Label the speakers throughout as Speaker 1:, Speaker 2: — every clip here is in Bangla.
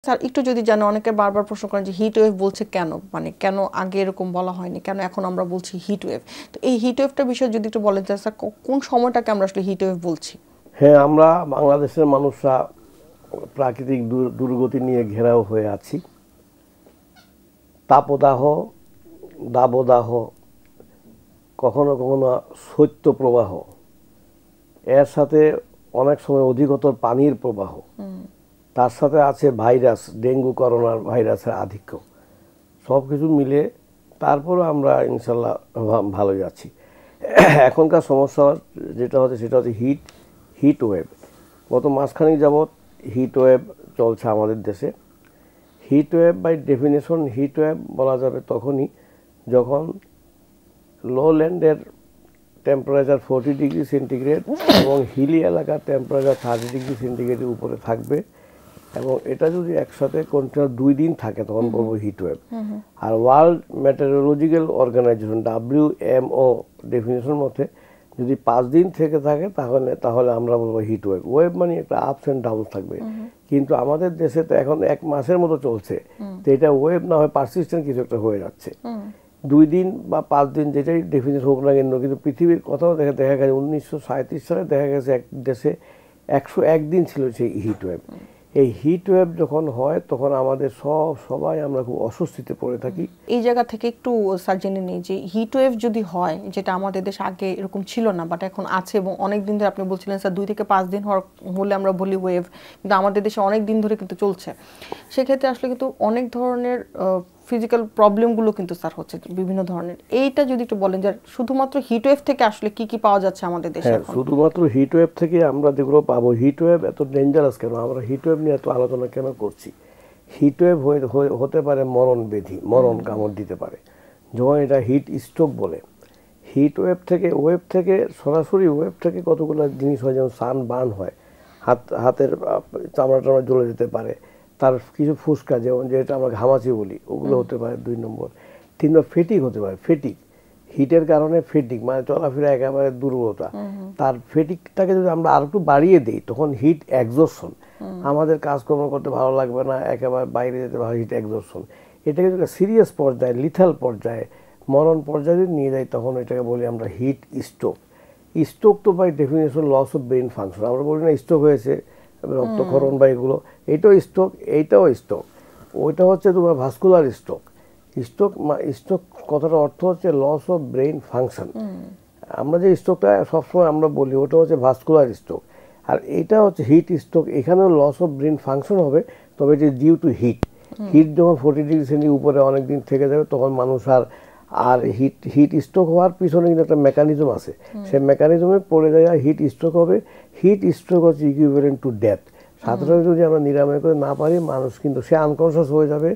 Speaker 1: স্যার একটু যদি জানো, অনেকে বারবার প্রশ্ন করেন যে হিট ওয়েভ বলছে কেন, মানে কেন আগে এরকম বলা হয়নি, কেন এখন আমরা বলছি হিট ওয়েভ। তো এই হিট ওয়েভটার বিষয়ে যদি একটু বলেন স্যার, কোন সময়টাকে আমরা আসলে হিট ওয়েভ বলছি?
Speaker 2: হ্যাঁ, আমরা বাংলাদেশের মানুষরা প্রাকৃতিক দুর্গতি নিয়ে ঘেরাও হয়ে আছি। তাপদাহ, দাবদাহ, কখনো কখনো শৈত্যপ্রবাহ, এর সাথে অনেক সময় অধিকতর পানির প্রবাহ, তার সাথে আছে ভাইরাস, ডেঙ্গু করোনার ভাইরাসের আধিক্য, সব কিছু মিলে তারপরে আমরা ইনশাল্লাহ ভালোই আছি। এখনকার সমস্যা যেটা হচ্ছে সেটা হচ্ছে হিট ওয়েভ। গত মাসখানেক যাবৎ হিট ওয়েভ চলছে আমাদের দেশে। Heat wave by definition heat wave বলা যাবে তখনই যখন লো ল্যান্ডের টেম্পারেচার 40 ডিগ্রি সেন্টিগ্রেড এবং হিলি এলাকার টেম্পারেচার 30 ডিগ্রি সেন্টিগ্রেডের উপরে থাকবে, এবং এটা যদি একসাথে কন্টিনিউ 2 দিন থাকে তখন বলবো হিট ওয়েভ। আর world meteorological organisation WMO definition মতে যদি 5 দিন থেকে থাকে তাহলে আমরা বলবো হিট ওয়েভ। ওয়েভ মানে একটা আপস অ্যান্ড ডাউন থাকবে, কিন্তু আমাদের দেশে তো এখন 1 মাসের মতো চলছে, তো এটা ওয়েভ না হয় পারসিস্টেন্ট কিছু একটা হয়ে যাচ্ছে। 2 দিন বা 5 দিন যেটাই ডেফিনেশন হোক না কেন, কিন্তু পৃথিবীর কথাও দেখা গেছে 1937 সালে দেখা গেছে এক দেশে 101 দিন ছিল সেই হিট ওয়েভ। এই হিট ওয়েভ যখন হয় তখন আমাদের সবাই আমরা খুব অস্বস্তিতে পড়ে থাকি।
Speaker 1: এই জায়গা থেকে একটু স্যার জেনে নিই যে হিট ওয়েভ যদি হয়, যেটা আমাদের দেশে আগে এরকম ছিল না বাট এখন আছে, এবং অনেক দিন ধরে আপনি বলছিলেন স্যার 2 থেকে 5 দিন হলে আমরা বলি ওয়েভ, কিন্তু আমাদের দেশে অনেক দিন ধরে কিন্তু চলছে। সেক্ষেত্রে আসলে কিন্তু অনেক ধরনের ফিজিক্যাল প্রবলেমগুলো কিন্তু স্যার হচ্ছে বিভিন্ন ধরনের। এইটা যদি একটু বলেন যে শুধুমাত্র হিট ওয়েভ থেকে আসলে কি কি পাওয়া যাচ্ছে আমাদের দেশে?
Speaker 2: শুধুমাত্র হিট ওয়েভ থেকে আমরা যেগুলো পাবো, হিট ওয়েভ এত ডেঞ্জারাস কেন, আমরা হিট ওয়েভ নিয়ে এত আলোচনা কেন করছি? হিট ওয়েভ হতে পারে মরণ ব্যাধি, মরণ কামড় দিতে পারে, যখন এটা হিট স্ট্রোক বলে। হিট ওয়েভ থেকে সরাসরি ওয়েভ থেকে কতগুলো জিনিস হয়, যেমন সান বার্ন হয়, হাতের চামড়া টামড়া জ্বলে যেতে পারে, তার কিছু ফুসকা যেমন যেটা আমরা ঘামাচি বলি ওগুলো হতে পারে 2 নম্বর। 3 নম্বর ফেটিক হতে পারে। ফেটিক হিটের কারণে ফেটিক মানে চলাফেরা একেবারে দুর্বলতা। তার ফেটিকটাকে যদি আমরা আর একটু বাড়িয়ে দিই তখন হিট এক্সজশন, আমাদের কাজকর্ম করতে ভালো লাগবে না, একেবারে বাইরে যেতে ভালো, হিট এক্সজশন। এটাকে যদি সিরিয়াস পর্যায়ে, লিথাল পর্যায়ে, মরণ পর্যায়ে নিয়ে যাই তখন এটাকে বলি আমরা হিট স্ট্রোক। স্ট্রোক তো by definition loss of brain function, আমরা বলি না স্ট্রোক হয়েছে রক্তক্ষরণ বা এগুলো, এইটাও স্ট্রোক, এইটাও স্ট্রোক। ওইটা হচ্ছে তোমার ভাস্কুলার স্ট্রোক। স্ট্রোক কথাটা অর্থ হচ্ছে লস অফ ব্রেন ফাংশন। আমরা যে স্ট্রোকটা সবসময় আমরা বলি ওটা হচ্ছে ভাস্কুলার স্ট্রোক, আর এটা হচ্ছে হিট স্ট্রোক। এখানেও লস অফ ব্রেন ফাংশন হবে, তবে এটা ডিউ টু হিট। হিট যখন 40 ডিগ্রি সেন্টিগ্রেড উপরে অনেক দিন থেকে যাবে তখন মানুষ আর হিট স্ট্রোক হওয়ার পিছনে কিন্তু একটা মেকানিজম আছে, সেই মেকানিজমে পড়ে যায় হিট স্ট্রোক হবে। হিট স্ট্রোক হচ্ছে ইকুইভ্যালেন্ট টু ডেথ। সাধারণত যদি আমরা নিরাময় করে না পারি মানুষ কিন্তু সে আনকনশাস হয়ে যাবে,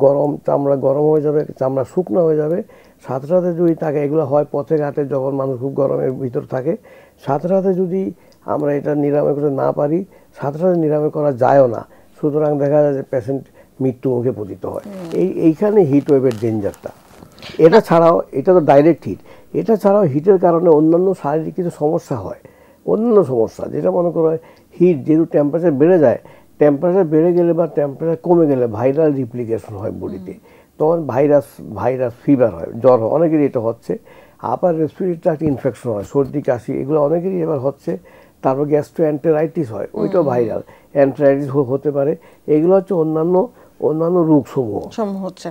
Speaker 2: গরম চামড়া গরম হয়ে যাবে, চামড়া শুকনো হয়ে যাবে। সাথে যদি তাকে এগুলো হয় পথে ঘাটে যখন মানুষ খুব গরমের ভিতর থাকে, সাথে যদি আমরা এটা নিরাময় করতে না পারি, সাথে নিরাময় করা যায়ও না, সুতরাং দেখা যায় যে পেশেন্ট মৃত্যু মুখে পতিত হয়। এইখানে হিট ওয়েভের ডেঞ্জারটা। এটা ছাড়াও, এটা তো ডাইরেক্ট হিট, এটা ছাড়াও হিটের কারণে অন্যান্য শারীরিক কিছু সমস্যা হয়। অন্যান্য সমস্যা যেটা মনে করা হয় হিট যেহেতু টেম্পারেচার বেড়ে যায়, টেম্পারেচার বেড়ে গেলে বা টেম্পারেচার কমে গেলে ভাইরাল রিপ্লিকেশন হয় বডিতে, তখন ভাইরাস ফিভার হয়, জ্বর হয়, অনেকেরই এটা হচ্ছে। আপার রেসপিরেটরি ট্র্যাক্ট ইনফেকশন হয়, সর্দি কাশি এগুলো অনেকেরই এবার হচ্ছে। তারপর গ্যাস্ট্রোএন্টেরাইটিস হয়, ওইটাও ভাইরাল এন্টেরাইটিস হতে পারে। এগুলো হচ্ছে অন্যান্য রোগ সমূহ
Speaker 1: হচ্ছে।